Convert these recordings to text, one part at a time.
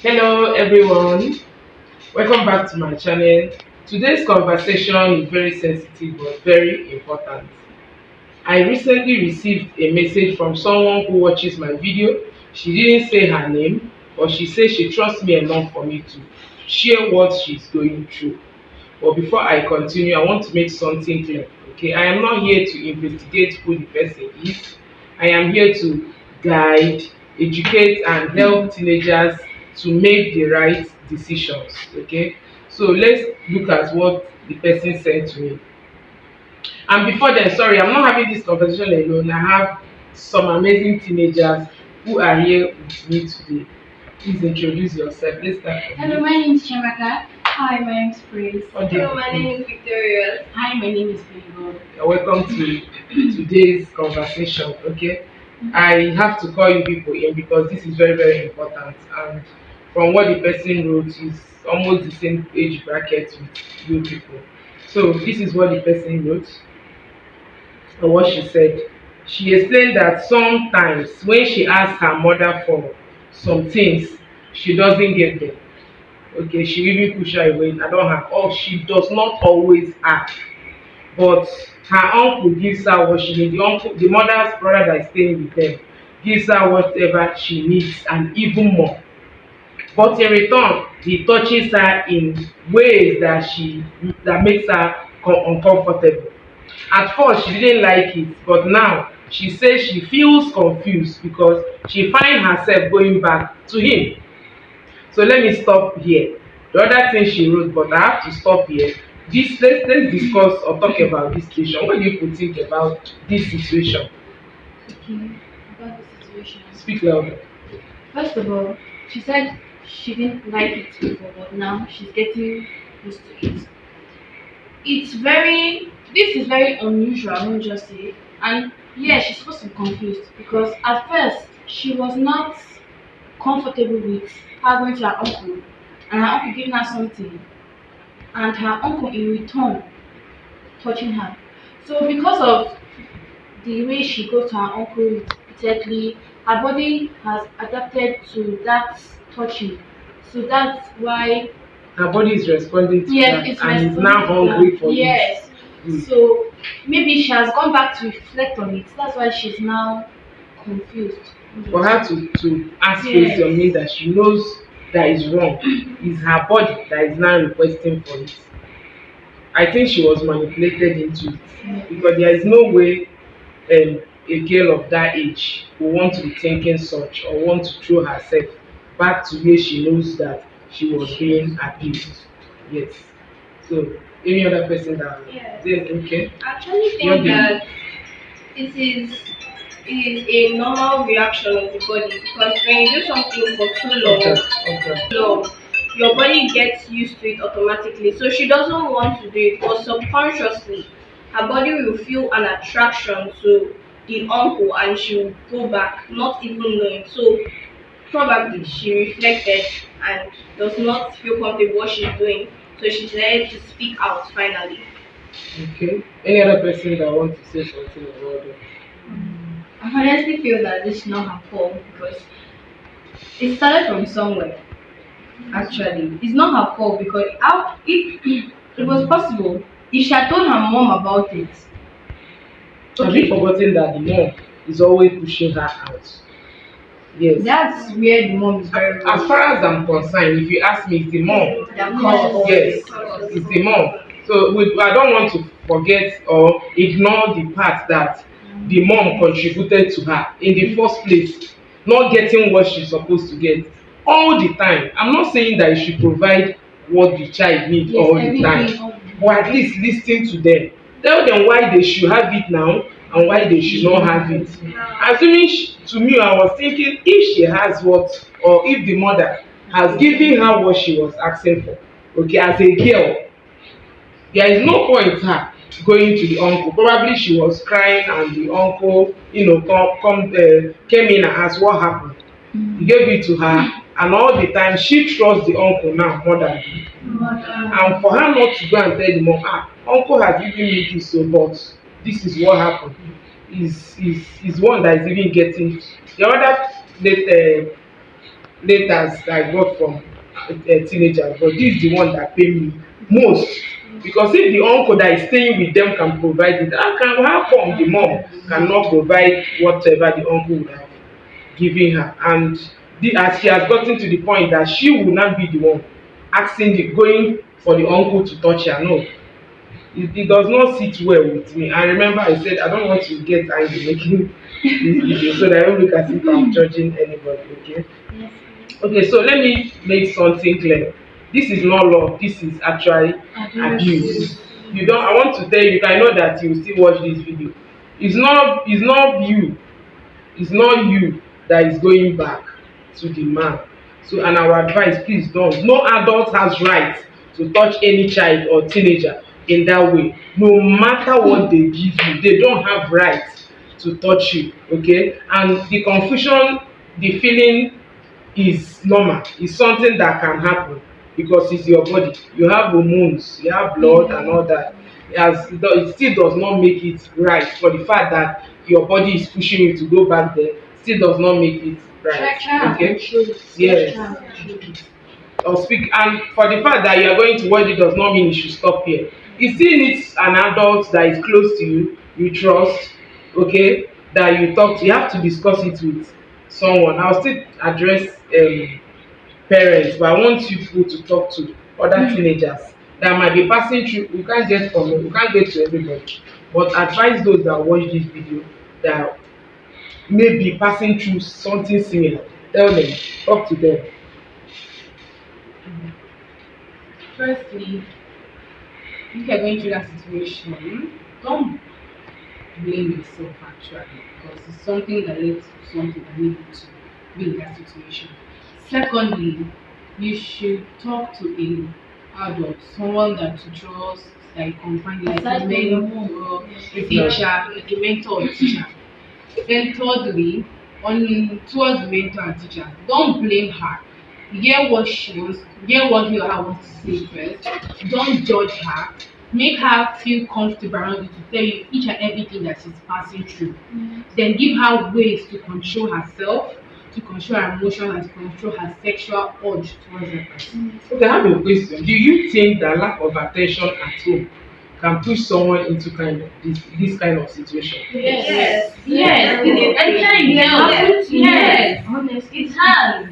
Hello everyone, welcome back to my channel. Today's conversation is very sensitive but very important. I recently received a message from someone who watches my video. She didn't say her name, but she said she trusts me enough for me to share what she's going through. But before I continue, I want to make something clear. Okay, I am not here to investigate who the person is. I am here to guide, educate, and help teenagers to make the right decisions. Okay, so let's look at what the person said to me. And before then, sorry, I'm not having this conversation alone. I have some amazing teenagers who are here with me today. Please introduce yourself. Let's start from Hello, you. my name is Shamaka. Hi, my name is Praise. Okay. Hello, my name is Victoria. Hi, my name is Flavor. Welcome to today's conversation. Okay, I have to call you people in because this is very, very important. And from what the person wrote, is almost the same age bracket with you people. So, this is what the person wrote or what she said. She explained that sometimes when she asks her mother for some things, she doesn't get them. Okay, she even push her away. I don't have, or she does not always ask. But her uncle gives her what she needs. The mother's brother that is staying with them gives her whatever she needs and even more. But in return, he touches her in ways that makes her uncomfortable. At first, she didn't like it, but now she says she feels confused because she finds herself going back to him. So let me stop here. The other thing she wrote, but I have to stop here. Let's discuss or talk about this situation. What do you could think about this situation? Okay, about the situation. Speak louder. First of all, she said she didn't like it before, but now she's getting used to it. This is very unusual, I won't just say. And yeah, she's supposed to be confused because at first she was not comfortable with her going to her uncle and her uncle giving her something and her uncle in return touching her. So because of the way she goes to her uncle repeatedly, her body has adapted to that touching. So that's why Her body is responding to yes, that it's and is responding now to hungry that. for Yes. it. So maybe she has gone back to reflect on it. That's why she's now confused. For her to ask Yes. question means that she knows that is wrong. It's her body that is now requesting for it. I think she was manipulated into it because there is no way a girl of that age will want to be thinking such or want to throw herself back to where she knows that she was being abused. Yes. So any other person that Yes. then okay. I actually What think do you that it is a normal reaction of the body because when you do something for too okay, okay. long, your body gets used to it automatically. So she doesn't want to do it, but subconsciously, her body will feel an attraction to the uncle and she will go back, not even knowing. So probably she reflected and does not feel comfortable what she's doing. So she decided to speak out finally. Okay. Any other person that wants to say something about it? I honestly feel that this is not her fault because it started from somewhere. Actually, it's not her fault because how if it was possible if she had told her mom about it. Have you forgotten that the mom is always pushing her out? Yes. That's where the mom is very As wrong. far as I'm concerned, if you ask me, it's the mom. That causes all Yes, this. it's the mom. So I don't want to forget or ignore the part that the mom contributed to her in the first place, not getting what she's supposed to get all the time. I'm not saying that you should provide what the child needs Yes, all the everything. time, but at least listen to them. Tell them why they should have it now and why they should not have it. Assuming to me, I was thinking if she has what, or if the mother has given her what she was asking for, okay, as a girl, there is no point her going to the uncle. Probably she was crying and the uncle, came in and asked what happened. He gave it to her, and all the time she trusts the uncle now more than the and for her not to go and tell the mom, uncle has given me this, so but this is what happened, is one that is even getting the other letters that I got from teenagers, but this is the one that pain me most. Because if the uncle that is staying with them can provide it, how come the mom cannot provide whatever the uncle would have given her? And as she has gotten to the point that she will not be the one going for the uncle to touch her. No, it does not sit well with me. And remember, I said I don't want to get angry making this video so that I don't look as if I'm judging anybody. Okay. Okay, so let me make something clear. This is not love, this is actually abuse. You don't I want to tell you, I know that you still watch this video. It's not you that is going back to the man. So, and our advice, please don't. No adult has right to touch any child or teenager in that way. No matter what they give you, they don't have right to touch you. Okay? And the confusion, the feeling is normal. It's something that can happen because it's your body. You have hormones, you have blood and all that. It still does not make it right for the fact that your body is pushing you to go back there. Still does not make it right. Okay. Yes. Or speak, and for the fact that you are going to watch it does not mean you should stop here. You still need an adult that is close to you, you trust, okay, that you talk to. You have to discuss it with someone. I'll still address parents, but I want you people to talk to other teenagers that might be passing through. We can't get to everybody, but advise those that watch this video that may be passing through something similar. Tell them, talk to them. Firstly, if you're going through that situation, don't blame yourself actually, because it's something that led to something that needed to be in that situation. Secondly, you should talk to an adult, someone that you trust, that you can find like a mentor, a teacher, like a mentor or teacher. Then thirdly, on towards the mentor and teacher, don't blame her. Hear what she wants, hear what he or her wants to say first. Don't judge her. Make her feel comfortable around you to tell you each and everything that she's passing through. Then give her ways to control herself, to control her emotions, and to control her sexual urge towards that person. Okay, I have a question. Do you think that lack of attention at home can push someone into kind of this kind of situation? Yes. Yes. It happens. Yes. Honestly, it has.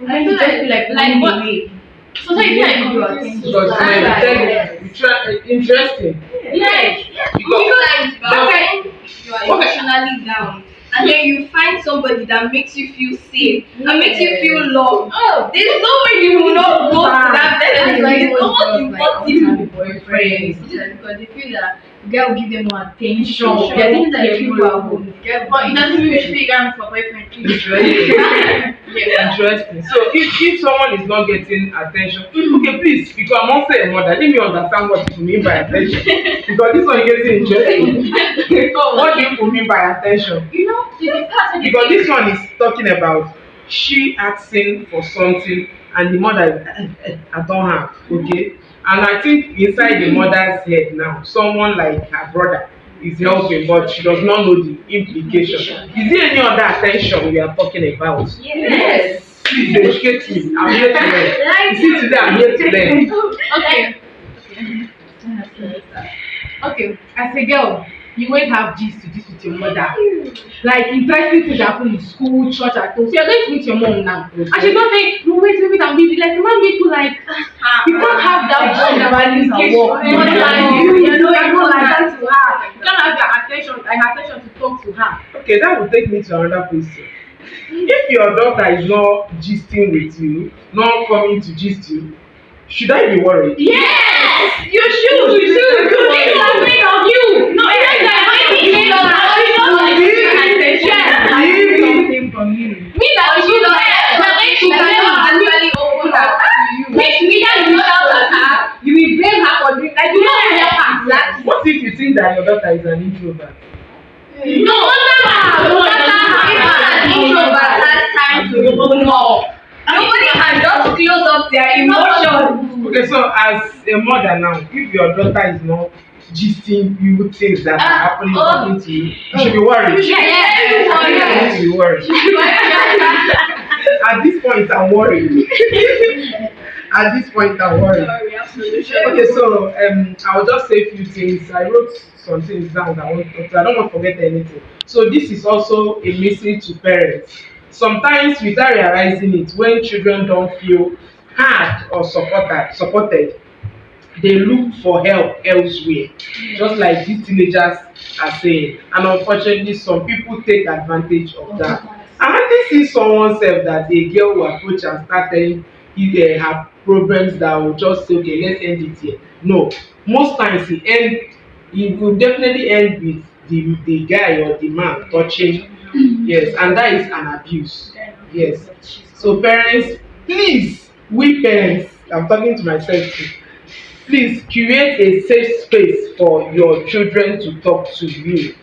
I feel like what? So I feel like Because interesting. Yes. Because Sometimes you are emotionally down, and then you find somebody that makes you feel safe, that makes you feel loved. Oh, there's no way you will not go to that person. It's almost impossible. boyfriends. Because they feel that the guy will give them more attention. Sure. They think that people are home. But it doesn't mean we should be going for boyfriend too. Interesting. So if someone is not getting attention, okay, please, because I'm also a mother, let me understand what you mean by attention. Because this one is getting interesting. What do you mean by attention? You know, Because this one is talking about she asking for something and the mother I don't have, okay? And I think inside the mother's head now, someone like her brother is helping, but she does not know the implication. Is there any other attention we are talking about? Yes. Please educate me. I'm here to learn. You see, today I'm here to learn. Okay, as a girl, you always have gist to gist with your mother. Like interesting things happen in school, church, at home. So you're going to meet your mom now. And she's not saying, no, wait, I'm busy. Like, you want me to like, you can't have that bond of values and work. You know, like that to her. You can't have your attention to talk to her. Okay, that will take me to another question. If your daughter is not gisting with you, not coming to gist you, should I be worried? Yes! You should! You should! Because it's afraid of you! No, it's like when you don't something from you. Me that you don't Actually open up to you. Make me that you shout at her, you will blame her for doing like you don't help her. Like, What if you think that your daughter is an introvert? no wonder Even an introvert has time to open up. Nobody can just close up their emotions. Okay, so as a mother now, if your daughter is not gisting you things that are happening talking to you, you should be worried. Yes. You should be worried. At this point, I'm worried. At this point, I'm worried. Sorry, absolutely. Okay, so I'll just say a few things. I wrote some things down that I want to talk to. I don't want to forget anything. So this is also a message to parents. Sometimes without realizing it, when children don't feel heard or supported, they look for help elsewhere, just like these teenagers are saying. And unfortunately, some people take advantage of that. I hardly see someone sef that a girl will approach and start telling her problems that will just say, okay, let's end it here. No, most times e will definitely end with the guy or the man touching. Yes, and that is an abuse. Yes. So parents, please, we parents, I'm talking to myself too, please create a safe space for your children to talk to you.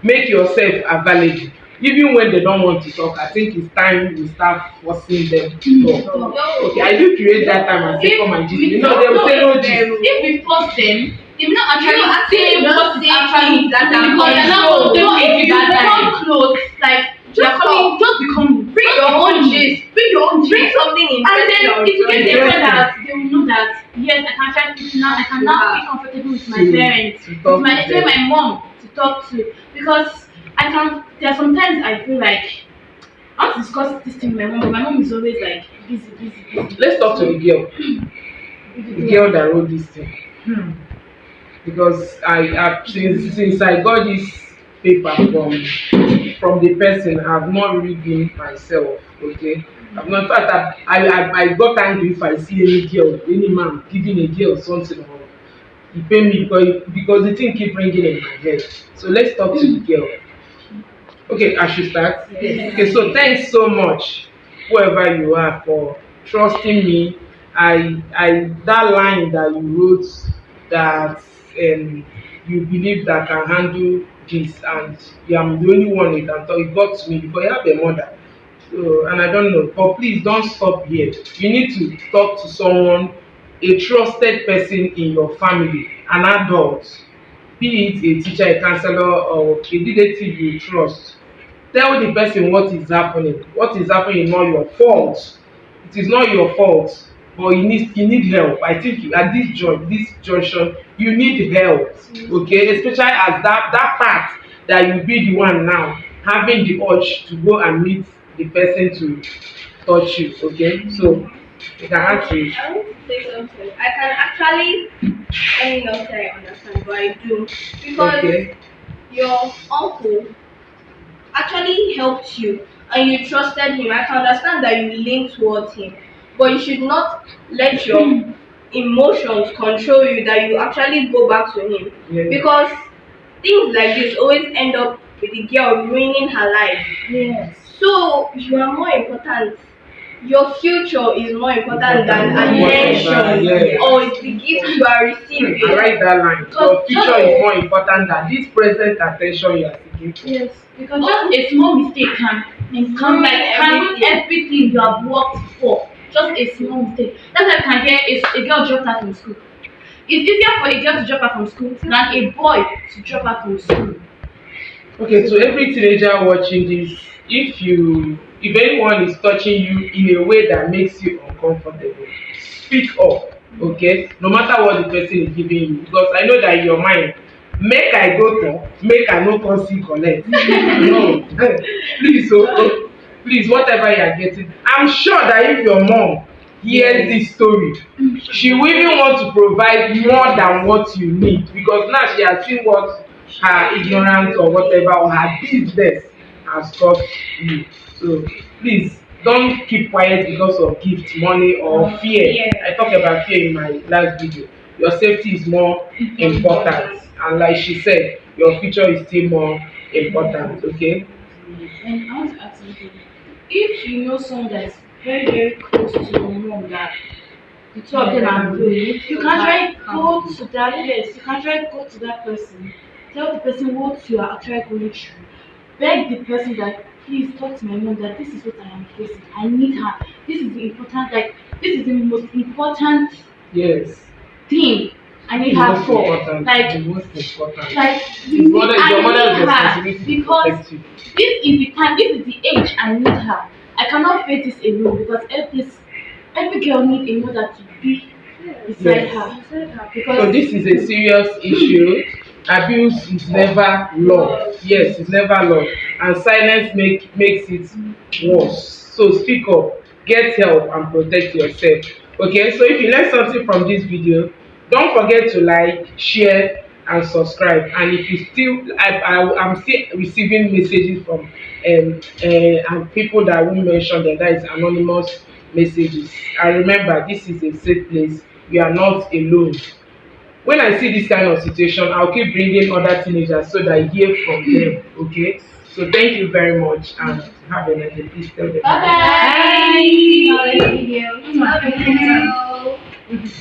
Make yourself available. Even when they don't want to talk, I think it's time we start forcing them to talk. Okay, I do create that time and say, come and gist. You know, they will say no gist. If we force them, they will not You actually say what is actually that because they're not control. if you become close, like Just come. just become Bring your own gist. bring your own Bring gist. something And then interesting. it will get to a point Interesting. that they will know that yes, I can try to now I can now feel comfortable with my To- parents, to talk with my to especially them. my mom to talk to because I can there are sometimes I feel like I want to discuss this thing with my mom, but my mom is always like busy. Let's talk to the girl. The girl that wrote this thing. Because since I got this paper from the person, I've not really been myself. Okay, I've not. In fact, I got angry if I see any girl, any man giving a girl something, or he pay me because the thing keep ringing in my head. So let's talk to the girl. Okay, I should start. Yes. Okay, so thanks so much, whoever you are, for trusting me. I that line that you wrote that you believe that I can handle this, and I'm the only one who can talk. It got to me because you have a mother. So, and I don't know, but please don't stop here. You need to talk to someone, a trusted person in your family, an adult, be it a teacher, a counselor, or a relative you trust. Tell the person what is happening. What is happening is not your fault. It is not your fault, but you need help. I think at this junction, you need help. Okay, especially as that part that you be the one now having the urge to go and meet the person to touch you. Okay, so you can answer it. I want to say something. I can actually, let me not say I understand, but I do. Because Okay. your uncle actually helped you and you trusted him. I can understand that you lean towards him, but you should not let your emotions control you that you actually go back to him. Yeah. Because things like this always end up with the girl ruining her life. Yes. So you are more important. Your future is more important than Important. attention Yes. or the gift you are receiving. I write that line. Your future is more important than this present attention you are seeking for. Yes, because just a small mistake can ruin everything you have worked for. Just a small mistake. That's why I can hear a girl dropped out from school. It's easier for a girl to drop out from school than a boy to drop out from school. Okay, so every teenager watching this, if anyone is touching you in a way that makes you uncomfortable, speak up. Okay, no matter what the person is giving you, because I know that in your mind, make I go talk, make I no come see collect. No, please, please, whatever you are getting, I'm sure that if your mom hears this story, she will even want to provide more than what you need, because now she has seen what her ignorance or whatever or her business has cost you. So please don't keep quiet because of gift, money, or fear. Yeah. I talked about fear in my last video. Your safety is more important, and like she said, your future is still more important. Okay. And I want to ask you, if you know someone that is very close to your mom, that the two of them are close, you can try go to that place. You can try go to that person. Tell the person what you are actually going through. Beg the person that please talk to my mom that this is what I am facing. I need her. This is the important this is the most important Yes. thing I need The her most for. important. Like The most important. you need, Your mother's I need her responsibility to because protect you. this is the time, this is the age I need her. I cannot face this alone because every girl need a mother to be beside Yes. her. So Because this is a serious issue. Abuse is never love. Yes, it's never love, and silence makes it worse. So speak up, get help, and protect yourself. Okay, so if you learn something from this video, don't forget to like, share, and subscribe. And if you still, I'm still receiving messages from and people that won't mention them. That is anonymous messages. And remember, this is a safe place. You are not alone. When I see this kind of situation, I'll keep bringing other teenagers so that I hear from them. Okay, so thank you very much and have a nice day. Please tell them. bye bye. Bye. See you in our next video. Bye.